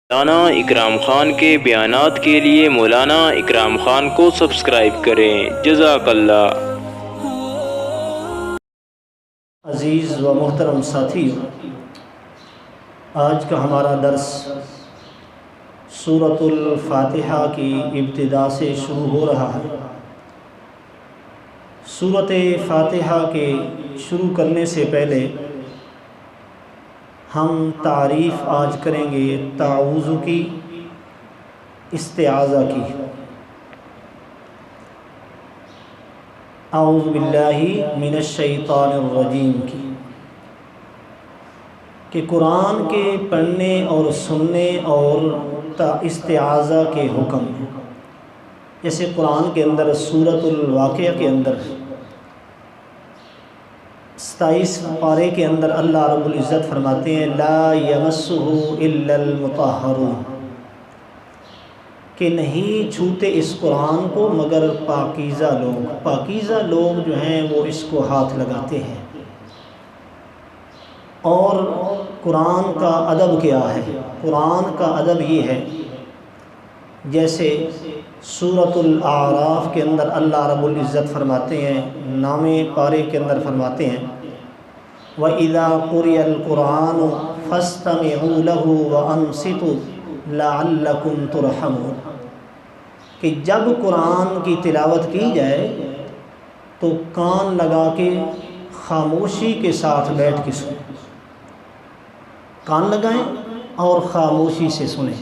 مولانا اکرام خان کے بیانات کے لیے مولانا اکرام خان کو سبسکرائب کریں۔ جزاک اللہ۔ عزیز و محترم ساتھیو، آج کا ہمارا درس سورۃ الفاتحہ کی ابتدا سے شروع ہو رہا ہے۔ سورۃ فاتحہ کے شروع کرنے سے پہلے ہم تعریف آج کریں گے تعوذ کی، استعاذہ کی۔ اعوذ باللہ من الشیطان الرجیم کی، کہ قرآن کے پڑھنے اور سننے اور استعاذہ کے حکم، جیسے قرآن کے اندر سورۃ الواقعہ کے اندر 27 پارے کے اندر اللہ رب العزت فرماتے ہیں لا یمسہ الا المطہرون، کہ نہیں چھوتے اس قرآن کو مگر پاکیزہ لوگ۔ پاکیزہ لوگ جو ہیں وہ اس کو ہاتھ لگاتے ہیں۔ اور قرآن کا ادب کیا ہے؟ قرآن کا ادب یہ ہے، جیسے سورۃ الاعراف کے اندر اللہ رب العزت فرماتے ہیں، نامے پارے کے اندر فرماتے ہیں وَإِذَا قُرِئَ الْقُرْآنُ فَاسْتَمِعُوا لَهُ وَأَنصِتُوا لَعَلَّكُمْ تُرْحَمُونَ، کہ جب قرآن کی تلاوت کی جائے تو کان لگا کے خاموشی کے ساتھ بیٹھ کے سنیں، کان لگائیں اور خاموشی سے سنیں۔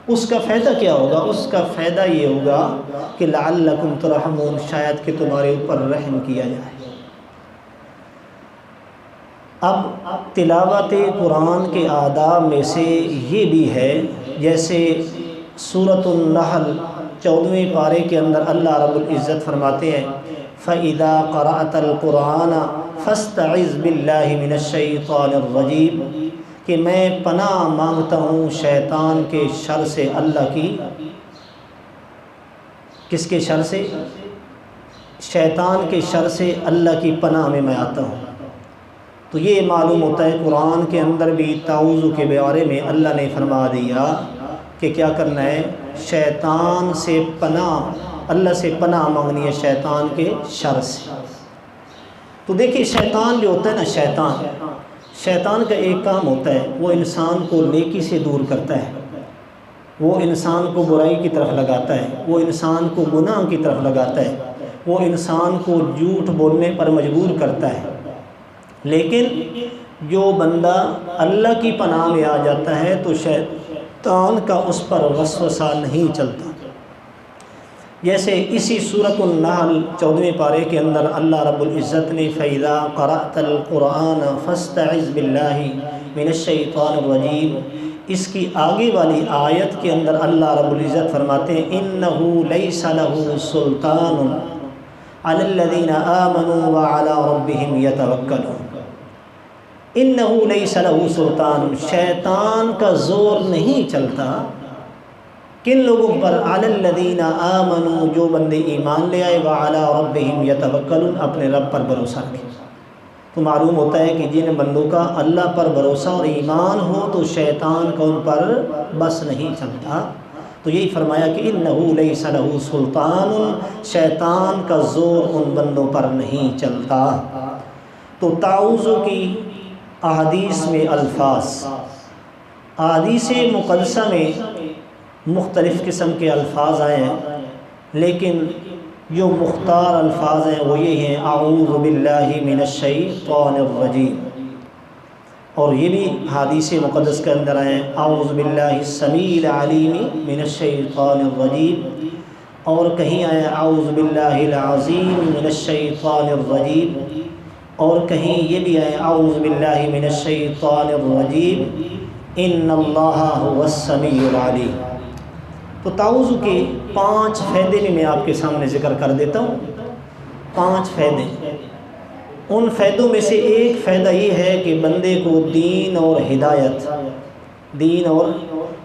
اس کا فائدہ کیا ہوگا؟ اس کا فائدہ یہ ہوگا کہ لعلکم ترحمون، شاید کہ تمہارے اوپر رحم کیا جائے۔ اب تلاوت قرآن کے آداب میں سے یہ بھی ہے، جیسے سورۃ النحل 14ویں پارے کے اندر اللہ رب العزت فرماتے ہیں فَإِذَا قَرَأْتَ الْقُرْآنَ فَاسْتَعِذْ بِاللَّهِ مِنَ الشَّيْطَانِ الرَّجِيمِ، کہ میں پناہ مانگتا ہوں شیطان کے شر سے۔ اللہ کی کس کے شر سے؟ شیطان کے شر سے اللہ کی پناہ میں آتا ہوں۔ تو یہ معلوم ہوتا ہے قرآن کے اندر بھی تعوذ کے بارے میں اللہ نے فرما دیا کہ کیا کرنا ہے، شیطان سے پناہ، اللہ سے پناہ مانگنی ہے شیطان کے شر سے۔ تو دیکھیے شیطان جو ہوتا ہے نا، شیطان کا ایک کام ہوتا ہے، وہ انسان کو نیکی سے دور کرتا ہے، وہ انسان کو برائی کی طرف لگاتا ہے، وہ انسان کو گناہ کی طرف لگاتا ہے، وہ انسان کو جھوٹ بولنے پر مجبور کرتا ہے۔ لیکن جو بندہ اللہ کی پناہ میں آ جاتا ہے تو شیطان کا اس پر وسوسہ نہیں چلتا۔ جیسے اسی سورۃ النحل 14ویں پارے کے اندر اللہ رب العزت نے فَإِذَا قَرَأْتَ الْقُرْآنَ فَاسْتَعِذْ بِاللَّهِ مِنَ الشَّيْطَانِ الرَّجِيمِ، اس کی آگے والی آیت کے اندر اللہ رب العزت فرماتے ہیں إِنَّهُ لَيْسَ لَهُ سُلْطَانٌ عَلَى الَّذِينَ آمَنُوا وَعَلَى رَبِّهِمْ يَتَوَكَّلُونَ۔ إِنَّهُ لَيْسَ لَهُ سُلْطَانٌ، شیطان کا زور نہیں چلتا کن لوگوں پر؟ عَلَى الَّذِينَ آمَنُوا، جو بندے ایمان لے آئے، وَعَلَى رَبِّهِمْ يَتَوَكَّلُونَ، اپنے رب پر بھروسہ رکھے۔ تو معلوم ہوتا ہے کہ جن بندوں کا اللہ پر بھروسہ اور ایمان ہو تو شیطان کا ان پر بس نہیں چلتا۔ تو یہی فرمایا کہ إِنَّهُ لَيْسَ لَهُ سُلْطَانٌ، شیطان کا زور ان بندوں پر نہیں چلتا۔ تو تعوذ کی احادیث میں الفاظ، احادیث مقدسہ میں مختلف قسم کے الفاظ آئے ہیں، لیکن جو مختار الفاظ ہیں وہ یہ ہیں اعوذ باللہ من الشیطان الرجیم، اور یہ بھی حدیث مقدس کے اندر آئے ہیں اعوذ باللہ السمیع العلیم من الشیطان الرجیم، اور کہیں آئے اعوذ باللہ العظیم من الشیطان الرجیم، اور کہیں یہ بھی آئے اعوذ باللہ من الشیطان الرجیم ان اللہ هو السمیع العلیم۔ تو تعوذ کے 5 فائدے میں آپ کے سامنے ذکر کر دیتا ہوں، 5 فائدے۔ ان فائدوں میں سے ایک فائدہ یہ ہے کہ بندے کو دین اور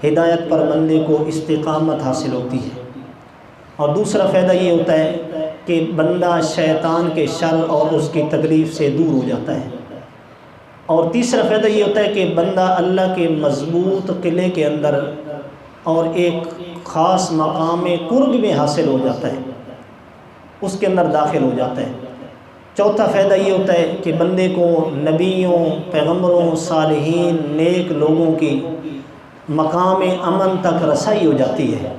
ہدایت پر بندے کو استقامت حاصل ہوتی ہے، اور دوسرا فائدہ یہ ہوتا ہے کہ بندہ شیطان کے شر اور اس کی تکلیف سے دور ہو جاتا ہے، اور تیسرا فائدہ یہ ہوتا ہے کہ بندہ اللہ کے مضبوط قلعے کے اندر اور ایک خاص مقام قرب میں حاصل ہو جاتا ہے، اس کے اندر داخل ہو جاتا ہے۔ چوتھا فائدہ یہ ہوتا ہے کہ بندے کو نبیوں، پیغمبروں، صالحین، نیک لوگوں کی مقام امن تک رسائی ہو جاتی ہے،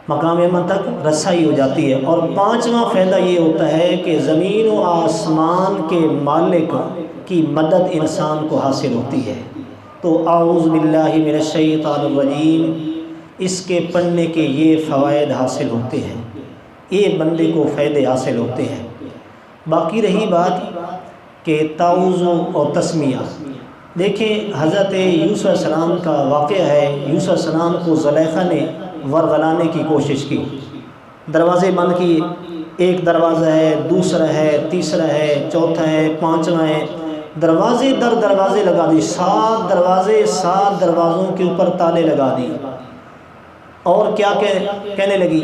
مقام امن تک رسائی ہو جاتی ہے۔ اور پانچواں فائدہ یہ ہوتا ہے کہ زمین و آسمان کے مالک کی مدد انسان کو حاصل ہوتی ہے۔ تو اعوذ باللہ من الشیطان الرجیم، اس کے پڑھنے کے یہ فوائد حاصل ہوتے ہیں، یہ بندے کو فائدے حاصل ہوتے ہیں۔ باقی رہی بات کہ تعوذ اور تسمیہ، دیکھیں حضرت یوسف علیہ السلام کا واقعہ ہے۔ یوسف علیہ السلام کو زلیخا نے ورغلانے کی کوشش کی، دروازے بند کیے، ایک دروازہ ہے، دوسرا ہے، تیسرا ہے، چوتھا ہے، پانچواں ہے، دروازے در دروازے لگا دی، 7 دروازے 7 دروازوں کے اوپر تالے لگا دی، اور کیا کہنے لگی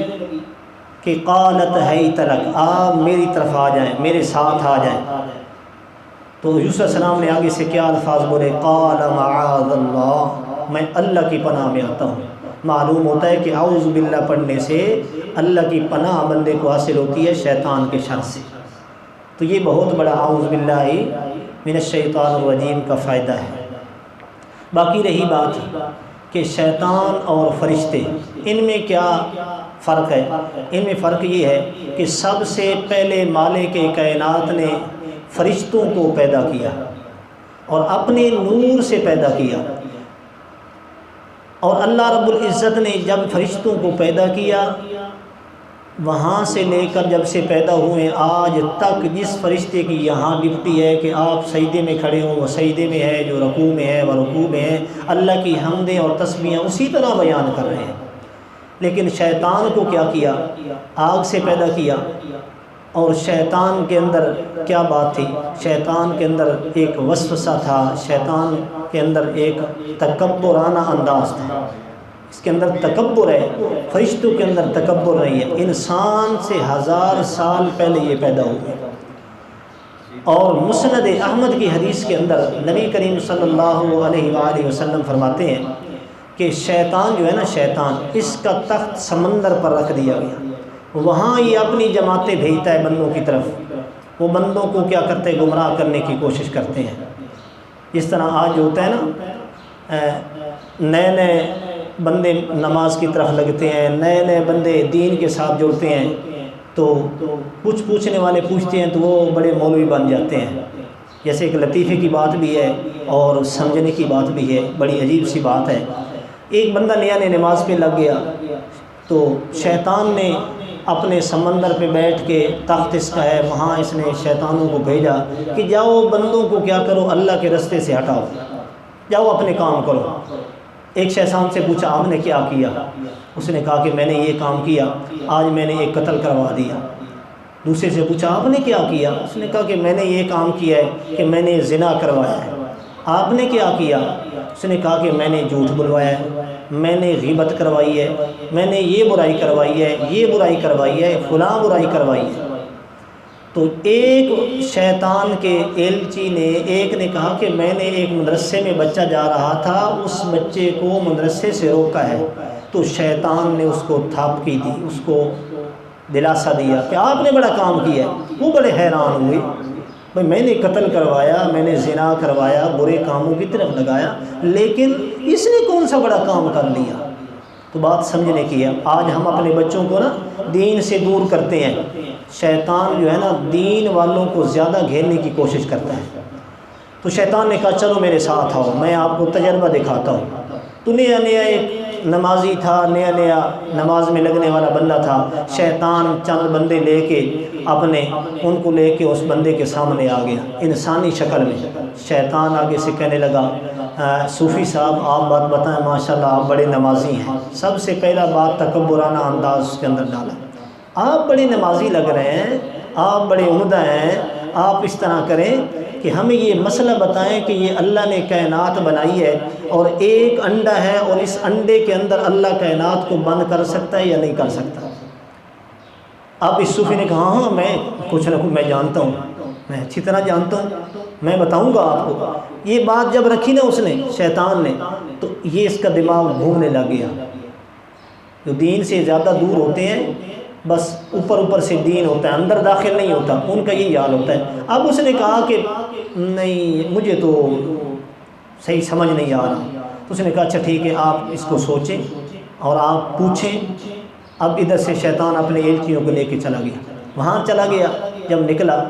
کہ قالت حیت لک، آپ میری طرف آ جائیں، میرے ساتھ آ جائیں۔ تو یوسف علیہ السلام نے آگے سے کیا الفاظ بولے، قال معاذ اللہ، میں اللہ کی پناہ میں آتا ہوں۔ معلوم ہوتا ہے کہ اعوذ باللہ پڑھنے سے اللہ کی پناہ بندے کو حاصل ہوتی ہے شیطان کے شر سے۔ تو یہ بہت بڑا اعوذ باللہ من الشیطان الرجیم کا فائدہ ہے۔ باقی رہی بات کہ شیطان اور فرشتے، ان میں کیا فرق ہے؟ ان میں فرق یہ ہے کہ سب سے پہلے مالک کائنات نے فرشتوں کو پیدا کیا اور اپنے نور سے پیدا کیا، اور اللہ رب العزت نے جب فرشتوں کو پیدا کیا، وہاں سے لے کر جب سے پیدا ہوئے آج تک جس فرشتے کی یہاں ڈپٹی ہے کہ آپ سجدے میں کھڑے ہوں وہ سجدے میں ہے، جو رکوع میں ہے وہ رکوع میں ہے، اللہ کی حمدیں اور تسبیحیں اسی طرح بیان کر رہے ہیں۔ لیکن شیطان کو کیا کیا؟ آگ سے پیدا کیا، اور شیطان کے اندر کیا بات تھی؟ شیطان کے اندر ایک وسوسہ تھا، شیطان کے اندر ایک تکبرانہ انداز تھا، اس کے اندر تکبر ہے، فرشتوں کے اندر تکبر نہیں ہے۔ انسان سے 1000 سال پہلے یہ پیدا ہوئے، اور مسند احمد کی حدیث کے اندر نبی کریم صلی اللہ علیہ وآلہ وسلم فرماتے ہیں کہ شیطان جو ہے نا، شیطان اس کا تخت سمندر پر رکھ دیا گیا، وہاں یہ اپنی جماعتیں بھیجتا ہے بندوں کی طرف، وہ بندوں کو کیا کرتے ہیں؟ گمراہ کرنے کی کوشش کرتے ہیں۔ جس طرح آج ہوتا ہے نا، نئے نئے بندے نماز کی طرف لگتے ہیں، نئے نئے بندے دین کے ساتھ جڑتے ہیں، تو کچھ پوچھنے والے پوچھتے ہیں تو وہ بڑے مولوی بن جاتے ہیں۔ جیسے ایک لطیفے کی بات بھی ہے اور سمجھنے کی بات بھی ہے، بڑی عجیب سی بات ہے۔ ایک بندہ نیا نماز پہ لگ گیا، تو شیطان نے اپنے سمندر پہ بیٹھ کے، تخت اس کا ہے، وہاں اس نے شیطانوں کو بھیجا کہ جاؤ بندوں کو کیا کرو، اللہ کے رستے سے ہٹاؤ، جاؤ اپنے کام کرو۔ ایک شیطان سے پوچھا آپ نے کیا کیا؟ اس نے کہا کہ میں نے یہ کام کیا، آج میں نے ایک قتل کروا دیا۔ دوسرے سے پوچھا آپ نے کیا کیا؟ اس نے کہا کہ میں نے یہ کام کیا ہے کہ میں نے زنا کروایا ہے۔ آپ نے کیا کیا؟ اس نے کہا کہ میں نے جھوٹ بلوایا ہے، میں نے غیبت کروائی ہے، میں نے یہ برائی کروائی ہے، یہ برائی کروائی ہے، فلاں برائی کروائی ہے۔ تو ایک شیطان کے ایلچی نے، ایک نے کہا کہ میں نے ایک مدرسے میں بچہ جا رہا تھا، اس بچے کو مدرسے سے روکا ہے، تو شیطان نے اس کو تھاپکی دی، اس کو دلاسا دیا کہ آپ نے بڑا کام کیا ہے۔ وہ بڑے حیران ہوئے، بھئی میں نے قتل کروایا، میں نے زنا کروایا، برے کاموں کی طرف لگایا، لیکن اس نے کون سا بڑا کام کر لیا؟ تو بات سمجھنے کی ہے۔ آج ہم اپنے بچوں کو نا دین سے دور کرتے ہیں، شیطان جو ہے نا دین والوں کو زیادہ گھیرنے کی کوشش کرتا ہے۔ تو شیطان نے کہا چلو میرے ساتھ آؤ، میں آپ کو تجربہ دکھاتا ہوں۔ تو نیا نیا ایک نمازی تھا، نیا نیا نماز میں لگنے والا بندہ تھا، شیطان چند بندے لے کے اپنے ان کو لے کے اس بندے کے سامنے آ گیا انسانی شکل میں۔ شیطان آگے سے کہنے لگا صوفی صاحب آپ بات بتائیں، ماشاءاللہ آپ بڑے نمازی ہیں۔ سب سے پہلا بات تکبرانہ انداز اس کے اندر ڈالا، آپ بڑے نمازی لگ رہے ہیں، آپ بڑے عمدہ ہیں، آپ اس طرح کریں کہ ہمیں یہ مسئلہ بتائیں کہ یہ اللہ نے کائنات بنائی ہے اور ایک انڈا ہے، اور اس انڈے کے اندر اللہ کائنات کو بند کر سکتا ہے یا نہیں کر سکتا؟ اب اس صوفی نے کہا ہاں میں کچھ نہ کچھ میں جانتا ہوں، میں اچھی طرح جانتا ہوں، میں بتاؤں گا آپ کو۔ یہ بات جب رکھی نا اس نے، شیطان نے، تو یہ اس کا دماغ گھومنے لگ گیا۔ جو دین سے زیادہ دور ہوتے ہیں بس اوپر اوپر سے دین ہوتا ہے، اندر داخل نہیں ہوتا، ان کا یہی حال ہوتا ہے۔ اب اس نے کہا کہ نہیں، مجھے تو صحیح سمجھ نہیں آ رہا۔ تو اس نے کہا اچھا ٹھیک ہے، آپ اس کو سوچیں اور آپ پوچھیں۔ اب ادھر سے شیطان اپنے ایلچیوں کو لے کے چلا گیا، وہاں چلا گیا۔ جب نکلا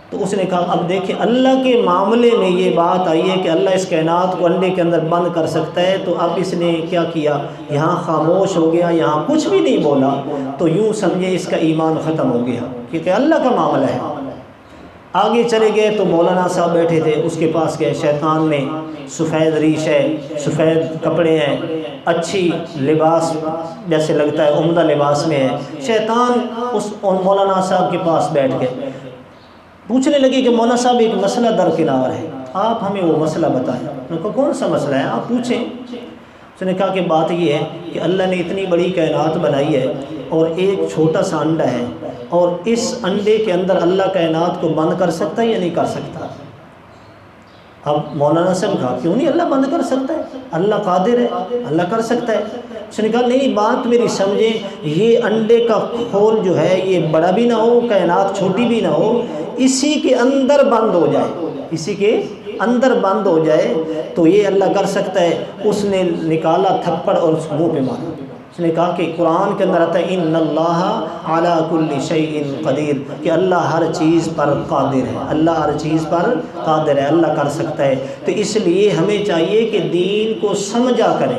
تو اس نے کہا اب دیکھیں، اللہ کے معاملے میں یہ بات آئی ہے کہ اللہ اس کائنات کو انڈے کے اندر بند کر سکتا ہے، تو اب اس نے کیا کیا، یہاں خاموش ہو گیا، یہاں کچھ بھی نہیں بولا، تو یوں سمجھے اس کا ایمان ختم ہو گیا، کیونکہ اللہ کا معاملہ ہے۔ آگے چلے گئے تو مولانا صاحب بیٹھے تھے، اس کے پاس گئے۔ شیطان میں سفید ریش ہے، سفید کپڑے ہیں، اچھی لباس جیسے لگتا ہے عمدہ لباس میں ہے۔ شیطان اس مولانا صاحب کے پاس بیٹھ گئے، پوچھنے لگے کہ مولانا صاحب ایک مسئلہ درکنار ہے، آپ ہمیں وہ مسئلہ بتائیں۔ انہوں نے کہا کون سا مسئلہ ہے، آپ پوچھیں۔ اس نے کہا کہ بات یہ ہے کہ اللہ نے اتنی بڑی کائنات بنائی ہے اور ایک چھوٹا سا انڈا ہے، اور اس انڈے کے اندر اللہ کائنات کو بند کر سکتا ہے یا نہیں کر سکتا؟ اب مولانا صاحب کہا کیوں نہیں، اللہ بند کر سکتا ہے، اللہ قادر ہے، اللہ کر سکتا ہے۔ اس نے کہا نہیں، بات میری سمجھیں، یہ انڈے کا کھول جو ہے یہ بڑا بھی نہ ہو، کائنات چھوٹی بھی نہ ہو، اسی کے اندر بند ہو جائے، اسی کے اندر بند ہو جائے تو یہ اللہ کر سکتا ہے۔ اس نے نکالا تھپڑ اور اس منہ پہ مارا۔ اس نے کہا کہ قرآن کے اندر آتا ہے ان اللہ علی کل شیء قدیر، کہ اللہ ہر چیز پر قادر ہے، اللہ ہر چیز پر قادر ہے، اللہ کر سکتا ہے۔ تو اس لیے ہمیں چاہیے کہ دین کو سمجھا کریں،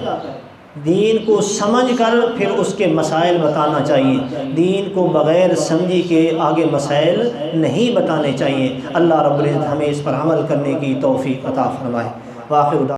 دین کو سمجھ کر پھر اس کے مسائل بتانا چاہیے، دین کو بغیر سمجھی کے آگے مسائل نہیں بتانے چاہیے۔ اللہ رب العزت ہمیں اس پر عمل کرنے کی توفیق عطا فرمائے۔ وآخر